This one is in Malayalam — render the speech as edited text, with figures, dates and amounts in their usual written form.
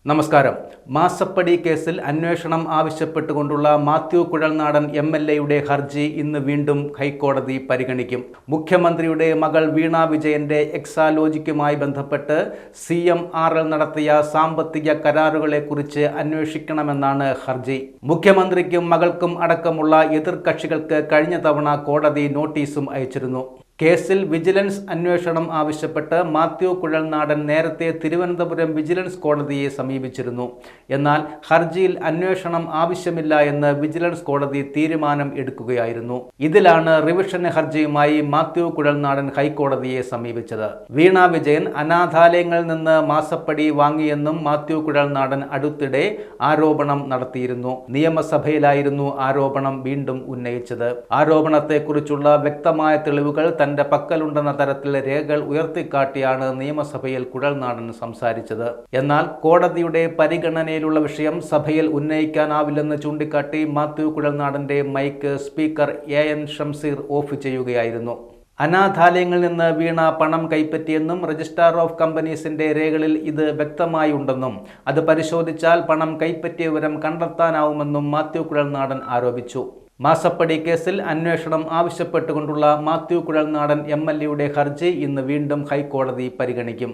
നമസ്കാരം. മാസപ്പടി കേസിൽ അന്വേഷണം ആവശ്യപ്പെട്ടുകൊണ്ടുള്ള മാത്യു കുഴൽനാടൻ MLA ഹർജി ഇന്ന് വീണ്ടും ഹൈക്കോടതി പരിഗണിക്കും. മുഖ്യമന്ത്രിയുടെ മകൾ വീണ വിജയന്റെ എക്സാലോജിക്കുമായി ബന്ധപ്പെട്ട് CMRL നടത്തിയ സാമ്പത്തിക കരാറുകളെക്കുറിച്ച് അന്വേഷിക്കണമെന്നാണ് ഹർജി. മുഖ്യമന്ത്രിക്കും മകൾക്കും അടക്കമുള്ള എതിർകക്ഷികൾക്ക് കഴിഞ്ഞ തവണ കോടതി നോട്ടീസും അയച്ചിരുന്നു. കേസിൽ വിജിലൻസ് അന്വേഷണം ആവശ്യപ്പെട്ട് മാത്യു കുഴൽനാടൻ നേരത്തെ തിരുവനന്തപുരം വിജിലൻസ് കോടതിയെ സമീപിച്ചിരുന്നു. എന്നാൽ ഹർജിയിൽ അന്വേഷണം ആവശ്യമില്ല എന്ന് വിജിലൻസ് കോടതി തീരുമാനം എടുക്കുകയായിരുന്നു. ഇതിലാണ് റിവിഷൻ ഹർജിയുമായി മാത്യു കുഴൽനാടൻ ഹൈക്കോടതിയെ സമീപിച്ചത്. വീണ വിജയൻ അനാഥാലയങ്ങളിൽ നിന്ന് മാസപ്പടി വാങ്ങിയെന്നും മാത്യു കുഴൽനാടൻ അടുത്തിടെ ആരോപണം നടത്തിയിരുന്നു. നിയമസഭയിലായിരുന്നു ആരോപണം വീണ്ടും ഉന്നയിച്ചത്. ആരോപണത്തെക്കുറിച്ചുള്ള വ്യക്തമായ തെളിവുകൾ തന്റെ പക്കലുണ്ടെന്ന തരത്തിൽ രേഖകൾ ഉയർത്തിക്കാട്ടിയാണ് നിയമസഭയിൽ കുഴൽനാടൻ സംസാരിച്ചത്. എന്നാൽ കോടതിയുടെ പരിഗണനയിലുള്ള വിഷയം സഭയിൽ ഉന്നയിക്കാനാവില്ലെന്ന് ചൂണ്ടിക്കാട്ടി മാത്യു കുഴൽനാടന്റെ mic speaker AN Shamseer off ചെയ്യുകയായിരുന്നു. അനാഥാലയങ്ങളിൽ നിന്ന് വീണ പണം കൈപ്പറ്റിയെന്നും രജിസ്ട്രാർ ഓഫ് കമ്പനീസിന്റെ രേഖകളിൽ ഇത് വ്യക്തമായി ഉണ്ടെന്നും അത് പരിശോധിച്ചാൽ പണം കൈപ്പറ്റിയ വിവരം കണ്ടെത്താനാവുമെന്നും മാത്യു കുഴൽനാടൻ ആരോപിച്ചു. മാസപ്പടി കേസിൽ അന്വേഷണം ആവശ്യപ്പെട്ടുകൊണ്ടുള്ള മാത്യു കുഴൽനാടൻ MLA ഹർജി ഇന്ന് വീണ്ടും ഹൈക്കോടതി പരിഗണിക്കും.